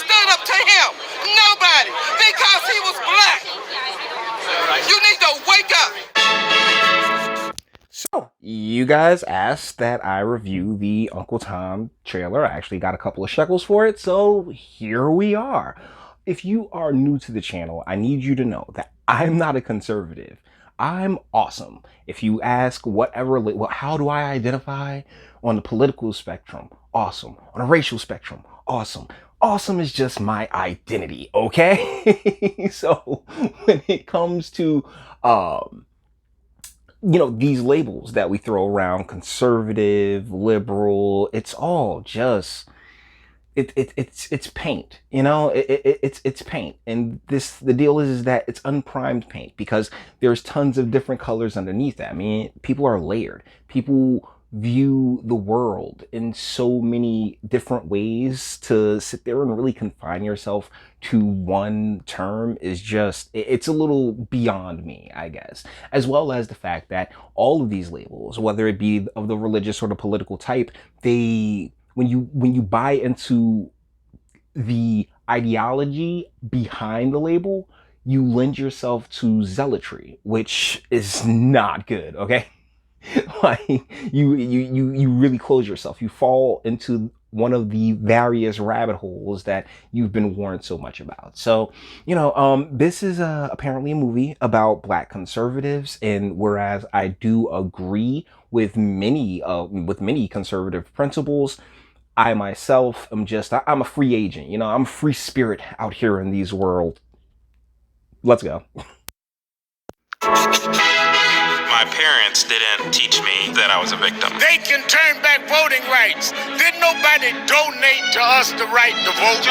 stood up to him? Nobody. Because he was black. You need to wake up. So, you guys asked that I review the Uncle Tom trailer. I actually got a couple of shekels for it, so here we are. If you are new to the channel, I need you to know that I'm not a conservative. I'm awesome. If you ask how do I identify on the political spectrum? Awesome. On a racial spectrum? Awesome. Awesome is just my identity, okay? So, when it comes to these labels that we throw around, conservative, liberal, it's all just it's paint. It's paint. And the deal is that it's unprimed paint, because there's tons of different colors underneath that. I mean, people are layered. People view the world in so many different ways. To sit there and really confine yourself to one term is just, it's a little beyond me, I guess. As well as the fact that all of these labels, whether it be of the religious or the political type, when you buy into the ideology behind the label, you lend yourself to zealotry, which is not good, okay? Like, you really close yourself. You fall into one of the various rabbit holes that you've been warned so much about. So, this is apparently a movie about black conservatives, and whereas I do agree with many conservative principles, I myself am I'm a free agent. I'm a free spirit out here in these world. Let's go. My parents didn't teach me that I was a victim. They can turn back voting rights. Didn't nobody donate to us the right to vote?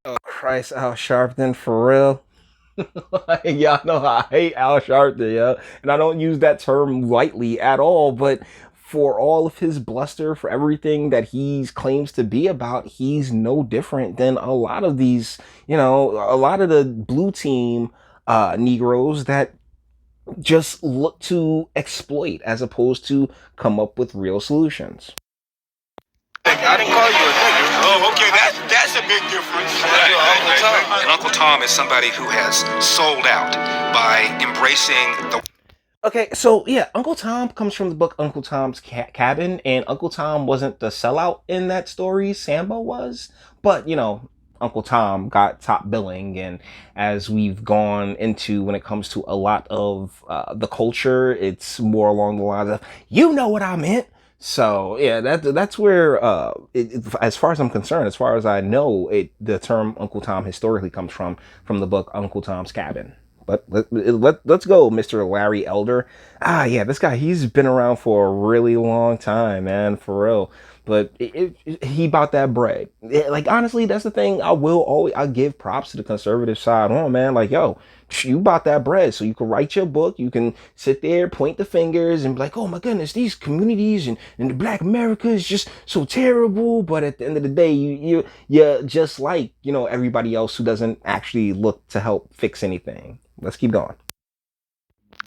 Oh, Christ, Al Sharpton, for real? Y'all know I hate Al Sharpton, yeah? And I don't use that term lightly at all, but for all of his bluster, for everything that he claims to be about, he's no different than a lot of these, a lot of the blue team Negroes that just look to exploit as opposed to come up with real solutions. I didn't call you a nigga. Oh, okay, that's a big difference. And Uncle Tom is somebody who has sold out by embracing the... Okay, so yeah, Uncle Tom comes from the book Uncle Tom's Cabin, and Uncle Tom wasn't the sellout in that story, Sambo was, but Uncle Tom got top billing, and as we've gone into when it comes to a lot of the culture, it's more along the lines of, you know what I meant. So yeah, that's where, as far as I'm concerned, as far as I know, the term Uncle Tom historically comes from the book Uncle Tom's Cabin. But let's go, Mr. Larry Elder. Yeah, this guy, he's been around for a really long time, man, for real. But he bought that bread. Like, honestly, that's the thing. I'll give props to the conservative side on, man. Like, yo, you bought that bread so you can write your book. You can sit there, point the fingers, and be like, oh my goodness, these communities and the Black America is just so terrible. But at the end of the day, you're just like, everybody else who doesn't actually look to help fix anything. Let's keep going.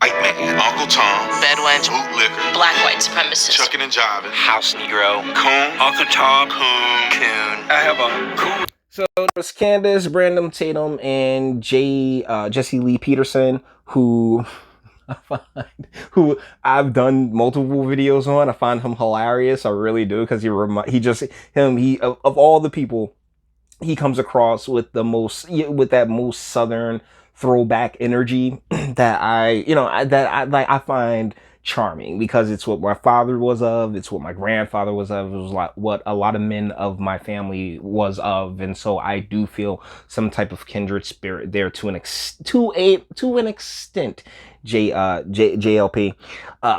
White man, Uncle Tom, bedwench, bootlicker, black white supremacist, chucking and jiving, house Negro, coon, Uncle Tom, coon. I have a cool. So there's Candace, Brandon Tatum, and Jesse Lee Peterson, who I've done multiple videos on. I find him hilarious. I really do, because of all the people, he comes across with that most southern throwback energy that I find charming, because it's what my father was of, it's what my grandfather was of, it was what a lot of men of my family was of, and so I do feel some type of kindred spirit there to an extent. JLP.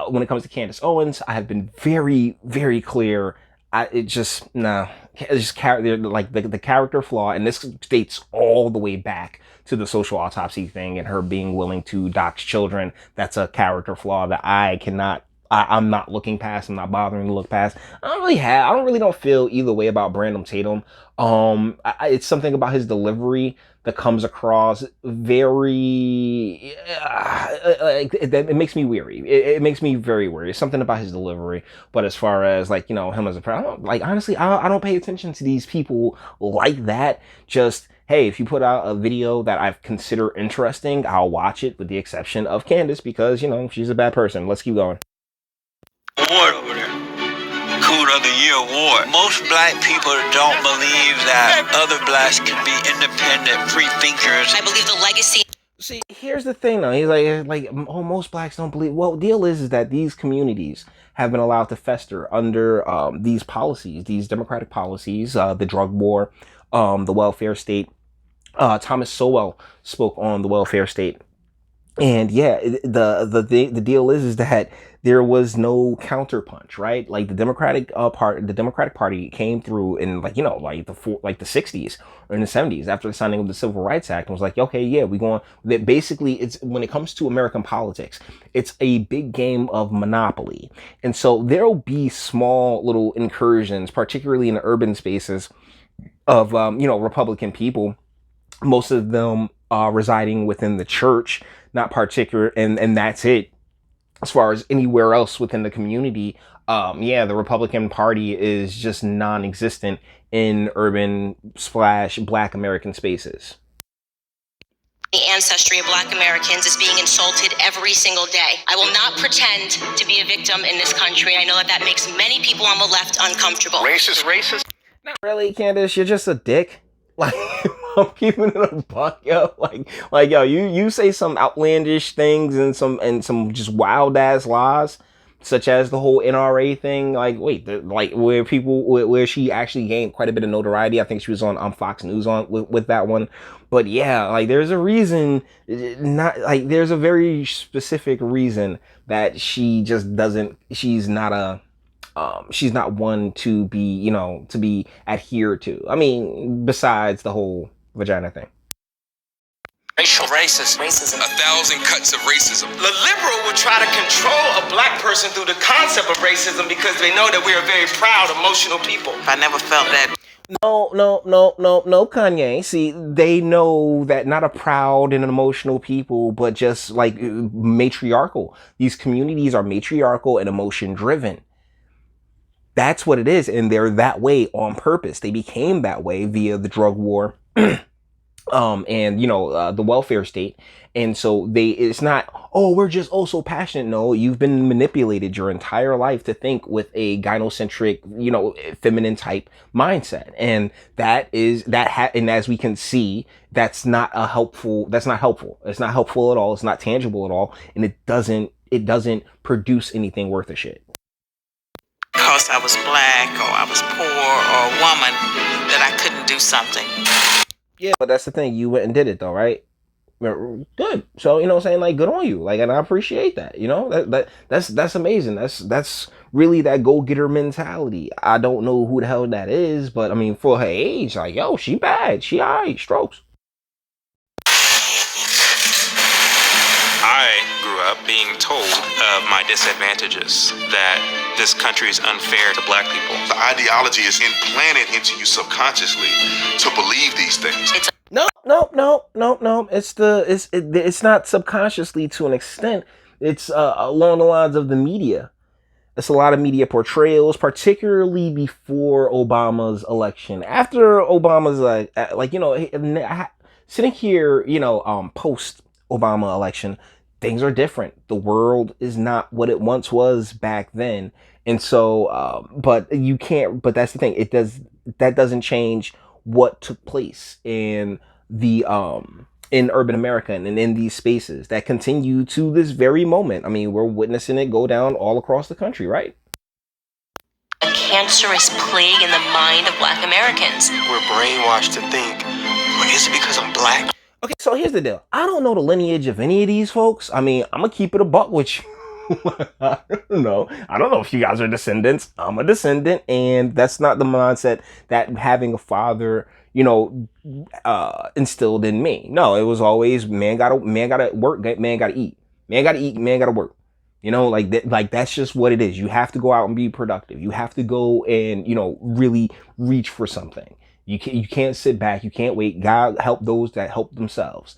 When it comes to Candace Owens, I have been very, very clear. It's just the character flaw, and this dates all the way back to the social autopsy thing and her being willing to dox children. That's a character flaw that I cannot I'm not looking past. I'm not bothering to look past. I don't really don't feel either way about Brandon Tatum. It's something about his delivery that comes across very, it makes me weary. It makes me very weary. It's something about his delivery. But as far as like, you know, him as a person, honestly, I don't pay attention to these people like that. Just, hey, if you put out a video that I consider interesting, I'll watch it, with the exception of Candace, because, you know, she's a bad person. Let's keep going. Award over there. Coon of the Year award. Most black people don't believe that other blacks can be independent, free thinkers. I believe the legacy. See, here's the thing though. He's like, oh, most blacks don't believe. Well, the deal is that these communities have been allowed to fester under these policies, these democratic policies, the drug war, the welfare state. Thomas Sowell spoke on the welfare state. And yeah, the deal is that there was no counterpunch, right? Like the Democratic Party came through in like, you know, like the 60s or in the 70s after the signing of the Civil Rights Act, and was like, okay, yeah, we going that. Basically, it's when it comes to American politics, it's a big game of Monopoly, and so there'll be small little incursions, particularly in the urban spaces of you know, Republican people, most of them residing within the church, not particular, and that's it. As far as anywhere else within the community, yeah, the Republican Party is just non-existent in urban / Black American spaces. The ancestry of Black Americans is being insulted every single day. I will not pretend to be a victim in this country. I know that makes many people on the left uncomfortable. Racist. Not really, Candace. You're just a dick. Like, I'm keeping it a buck, yo. Like, yo, you say some outlandish things and some just wild ass lies, such as the whole NRA thing. Like, wait, where she actually gained quite a bit of notoriety. I think she was on Fox News with that one. But yeah, like, there's a reason. There's a very specific reason that she just doesn't. She's not one to be, you know, to be adhered to. I mean, besides the whole vagina thing. Racial racism. 1,000 cuts of racism. The liberal would try to control a black person through the concept of racism because they know that we are very proud, emotional people. I never felt that. No, Kanye. See, they know that not a proud and an emotional people, but just like matriarchal. These communities are matriarchal and emotion driven. That's what it is, and they're that way on purpose. They became that way via the drug war, and you know, the welfare state. And so it's not, oh, we're just so passionate. No, you've been manipulated your entire life to think with a gynocentric, you know, feminine type mindset, and and as we can see, that's not helpful. It's not helpful at all. It's not tangible at all, and it doesn't produce anything worth a shit. Because I was black or I was poor or a woman that I couldn't do something. Yeah, but that's the thing. You went and did it though, right? Good. So, you know what I'm saying? Like, good on you. Like, and I appreciate that. You know, that's amazing. That's really that go-getter mentality. I don't know who the hell that is, but I mean, for her age, like, yo, she bad. She alright. Strokes. I grew up being told of my disadvantages, that this country is unfair to black people. The ideology is implanted into you subconsciously to believe these things. No. It's not subconsciously to an extent. It's along the lines of the media. It's a lot of media portrayals, particularly before Obama's election. After Obama's like, you know, sitting here, you know, post Obama election, things are different. The world is not what it once was back then. And so, but that's the thing. That doesn't change what took place in in urban America and in these spaces that continue to this very moment. I mean, we're witnessing it go down all across the country, right? A cancerous plague in the mind of Black Americans. We're brainwashed to think, well, is it because I'm black? Okay, so here's the deal. I don't know the lineage of any of these folks. I mean, I'm gonna keep it a buck with you. I don't know if you guys are descendants. I'm a descendant, and that's not the mindset that having a father, you know, instilled in me. No, it was always man gotta work, man gotta eat, man gotta work. You know, like that, like that's just what it is. You have to go out and be productive. You have to go and, you know, really reach for something. You can't sit back. You can't wait. God help those that help themselves.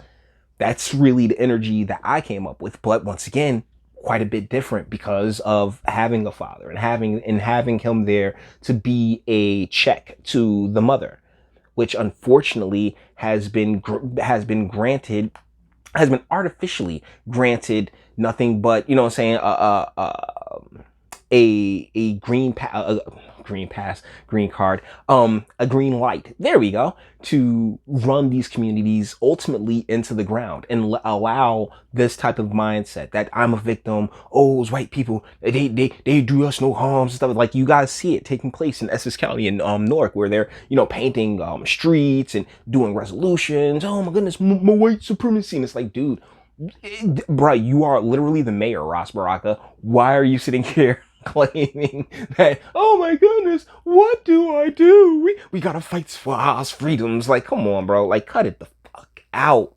That's really the energy that I came up with. But once again, quite a bit different because of having a father and having him there to be a check to the mother, which unfortunately has been artificially granted nothing but, you know what I'm saying, a green card, a green light. There we go. To run these communities ultimately into the ground and allow this type of mindset that I'm a victim. Oh, those white people, they do us no harm and stuff. Like, you guys see it taking place in Essex County in Newark, where they're, you know, painting streets and doing resolutions. Oh my goodness, my white supremacy. And it's like, dude, bruh, you are literally the mayor, Ross Baraka. Why are you sitting here claiming that, oh my goodness, what do I do? We gotta fight for our freedoms. Like, come on, bro. Like, cut it the fuck out.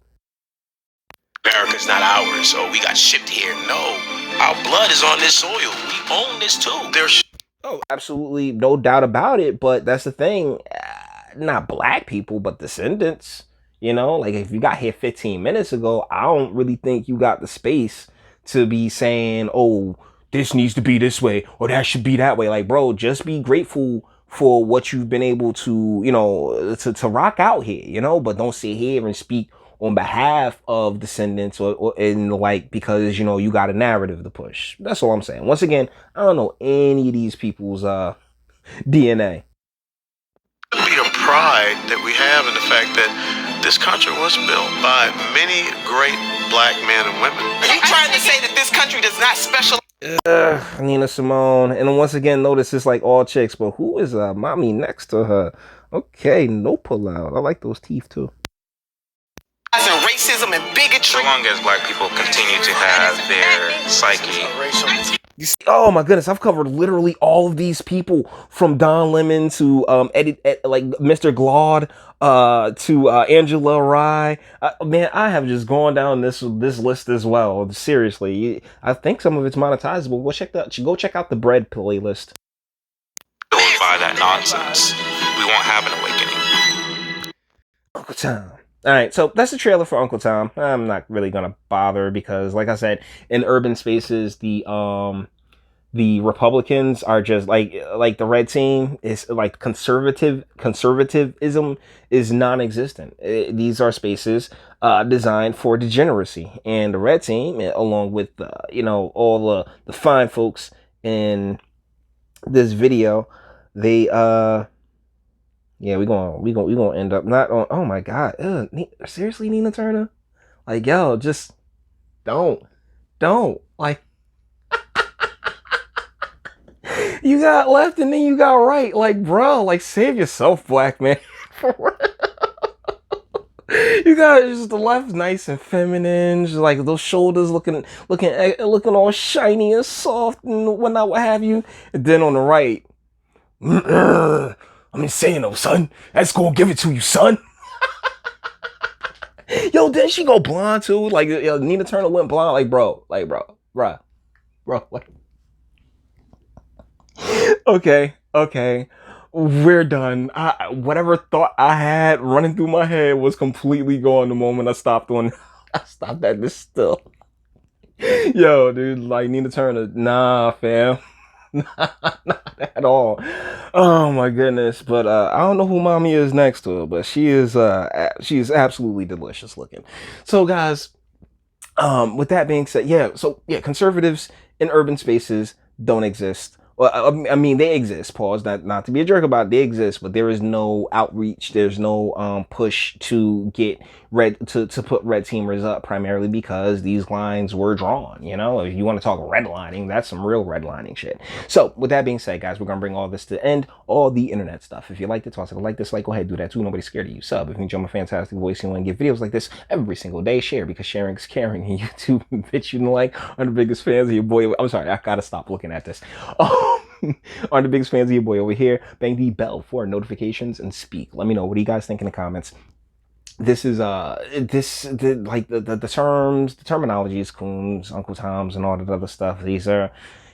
America's not ours, so we got shipped here. No, our blood is on this soil. We own this too. Oh, absolutely, no doubt about it. But that's the thing. Not black people, but descendants. You know, like, if you got here 15 minutes ago, I don't really think you got the space to be saying, oh, this needs to be this way or that should be that way. Like, bro, just be grateful for what you've been able to, you know, to rock out here, you know, but don't sit here and speak on behalf of descendants or in, like, because, you know, you got a narrative to push. That's all I'm saying. Once again, I don't know any of these people's DNA. Be a pride that we have in the fact that this country was built by many great black men and women. Are you trying to say that this country does not specialize? Nina Simone. And once again, notice it's like all chicks, but who is mommy next to her? Okay, no pull out. I like those teeth too. Racism and bigotry. So long as black people continue to have their psyche. You see, oh my goodness, I've covered literally all of these people, from Don Lemon to like Mr. Glaude, to Angela Rye. Man, I have just gone down this list as well. Seriously, I think some of it's monetizable. Go check out the bread playlist. By that nonsense, we won't have an awakening. Uncle Tom. All right, so that's the trailer for Uncle Tom. I'm not really gonna bother because, like I said, in urban spaces, the Republicans are just like the red team is like conservatism is non-existent. These are spaces designed for degeneracy, and the red team, along with you know, all the fine folks in this video, they yeah, we gonna end up not on. Oh my God! Seriously, Nina Turner? Like, yo, just don't like. You got left and then you got right. Like, bro, like, save yourself, black man. You got just the left, nice and feminine, just like those shoulders looking all shiny and soft and whatnot, what have you. And then on the right. I'm insane though, son. That's gonna give it to you, son. Yo, didn't she go blonde too? Like, yo, Nina Turner went blonde. Like, bro. Like, okay. We're done. Whatever thought I had running through my head was completely gone the moment I stopped at this still. Yo, dude, like, Nina Turner, nah, fam. Not at all. Oh my goodness. But I don't know who mommy is next to her, but she is absolutely delicious looking. So guys, with that being said, conservatives in urban spaces don't exist. Well, I mean, they exist. Pause. Not to be a jerk about it, they exist, but there is no outreach. There's no push to get to put red teamers up, primarily because these lines were drawn. You know, if you want to talk redlining, that's some real redlining shit. So with that being said, guys, we're gonna bring all this to the end. All the internet stuff. If you like it, toss it a like, dislike, go ahead, do that too. Nobody's scared of you. Sub if you enjoy my fantastic voice and want to get videos like this every single day. Share, because sharing is caring. And YouTube, bitch, you know, like, are the biggest fans of your boy. I'm sorry, I gotta stop looking at this. Are the biggest fans of your boy over here. Bang the bell for notifications and speak. Let me know, what do you guys think in the comments this is like the terms, the terminologies, coons, Uncle Toms, and all that other stuff. These are,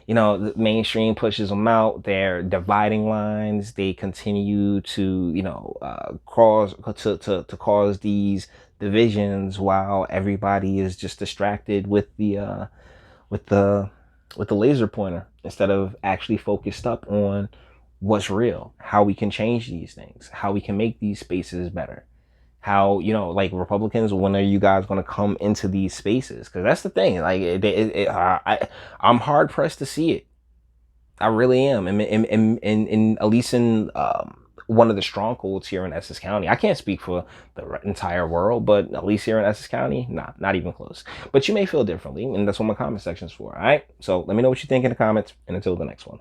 the mainstream pushes them out. They're dividing lines. They continue to, cause these divisions while everybody is just distracted with the laser pointer instead of actually focused up on what's real, how we can change these things, how we can make these spaces better. How, like Republicans, when are you guys going to come into these spaces? Because that's the thing. Like, I'm hard pressed to see it. I really am. And at least in one of the strongholds here in Essex County. I can't speak for the entire world, but at least here in Essex County, nah, not even close. But you may feel differently, and that's what my comment section's for. All right. So let me know what you think in the comments, and until the next one.